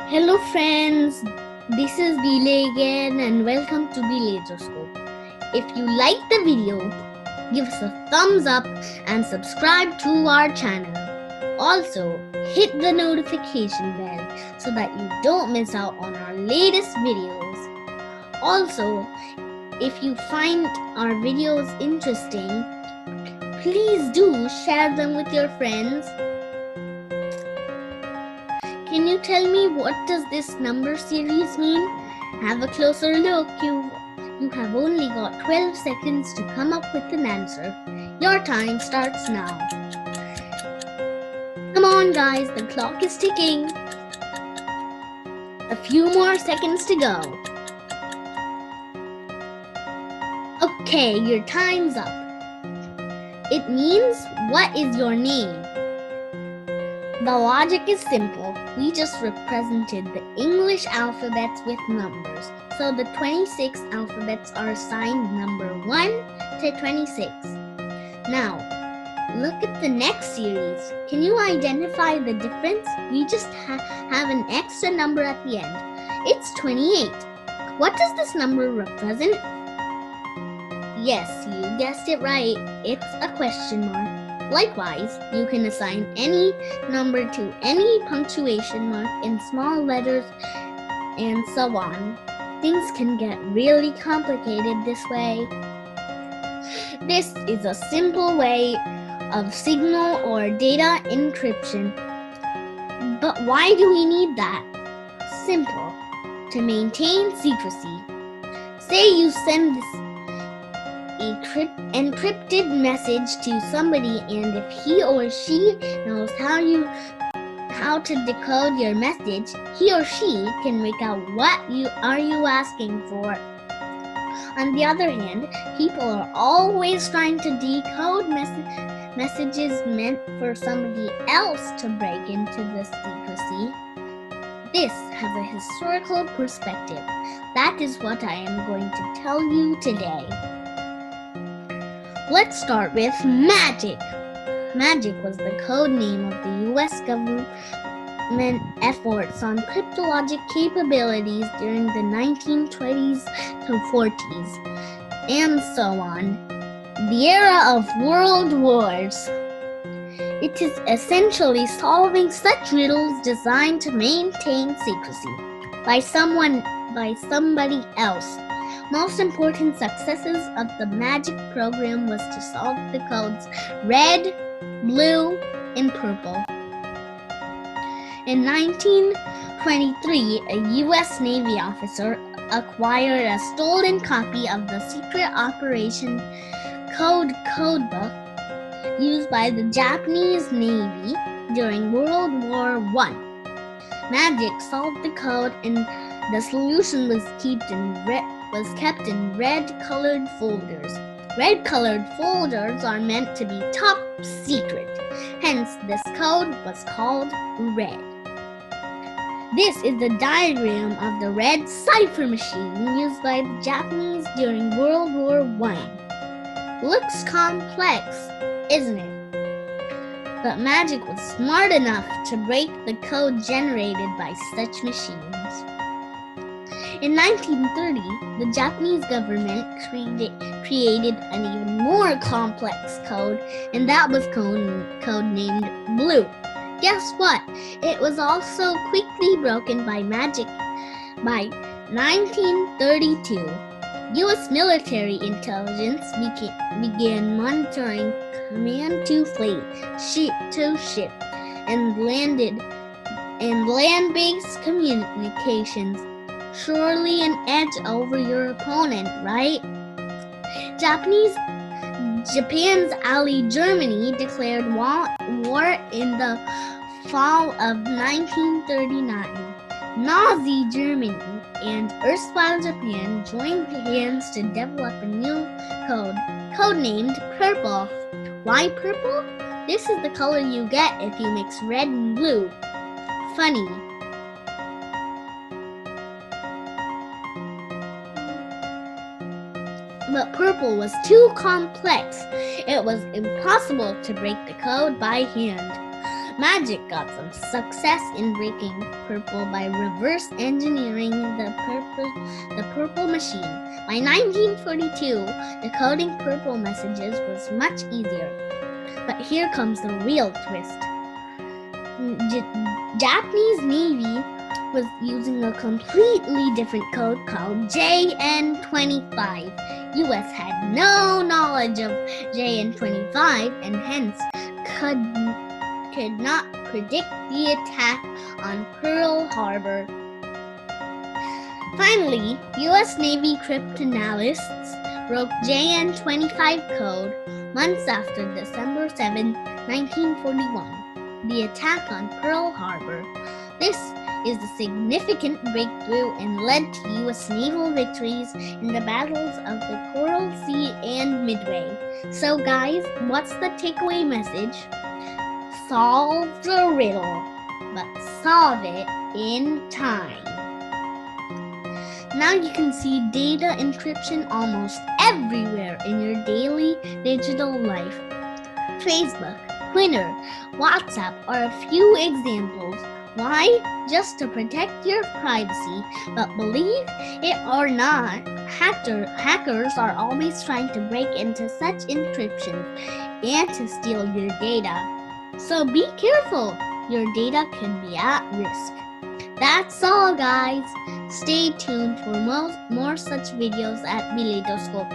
Hello friends, this is Beele again and welcome to Beele. If you like the video, give us a thumbs up and subscribe to our channel. Also, hit the notification bell so that you don't miss out on our latest videos. Also, if you find our videos interesting, please do share them with your friends. Can you tell me what does this number series mean? Have a closer look. You have only got 12 seconds to come up with an answer. Your time starts now. Come on guys, the clock is ticking. A few more seconds to go. Okay, your time's up. It means, what is your name? The logic is simple. We just represented the English alphabets with numbers. So the 26 alphabets are assigned number 1 to 26. Now, look at the next series. Can you identify the difference? We just have an extra number at the end. It's 28. What does this number represent? Yes, you guessed it right. It's a question mark. Likewise, you can assign any number to any punctuation mark in small letters and so on. Things can get really complicated this way. This is a simple way of signal or data encryption. But why do we need that? Simple. To maintain secrecy. Say you send this encrypted message to somebody, and if he or she knows how to decode your message, he or she can make out what you are asking for. On the other hand, people are always trying to decode messages meant for somebody else to break into the secrecy. This has a historical perspective. That is what I am going to tell you today. Let's start with magic. Magic was the code name of the US government efforts on cryptologic capabilities during the 1920s to 40s, and so on. The era of world wars. It is essentially solving such riddles designed to maintain secrecy by somebody else. Most important successes of the magic program was to solve the codes red, blue, and purple. In 1923, a U.S. Navy officer acquired a stolen copy of the secret operation codebook used by the Japanese Navy during World War I. Magic solved the code, and the solution was kept in red-colored folders. Red-colored folders are meant to be top secret. Hence, this code was called red. This is the diagram of the red cipher machine used by the Japanese during World War I. Looks complex, isn't it? But magic was smart enough to break the code generated by such machines. In 1930, the Japanese government created an even more complex code, and that was codenamed Blue. Guess what? It was also quickly broken by magic. By 1932, U.S. military intelligence began monitoring command-to-fleet, ship-to-ship, and land-based communications. Surely an edge over your opponent, right? Japan's ally Germany declared war in the fall of 1939. Nazi Germany and erstwhile Japan joined hands to develop a new code, codenamed Purple. Why purple? This is the color you get if you mix red and blue. Funny. But purple was too complex. It was impossible to break the code by hand. Magic got some success in breaking purple by reverse engineering the purple machine. By 1942, decoding purple messages was much easier. But here comes the real twist. Japanese Navy was using a completely different code called JN25. US had no knowledge of JN25 and hence could not predict the attack on Pearl Harbor. Finally, US Navy cryptanalysts wrote JN25 code months after December 7, 1941, the attack on Pearl Harbor. This is a significant breakthrough and led to US naval victories in the battles of the Coral Sea and Midway. So guys, what's the takeaway message? Solve the riddle, but solve it in time. Now you can see data encryption almost everywhere in your daily digital life. Facebook, Twitter, WhatsApp are a few examples. Why? Just to protect your privacy. But believe it or not, hackers are always trying to break into such encryption and to steal your data. So be careful, your data can be at risk. That's all guys. Stay tuned for more such videos at Beele School.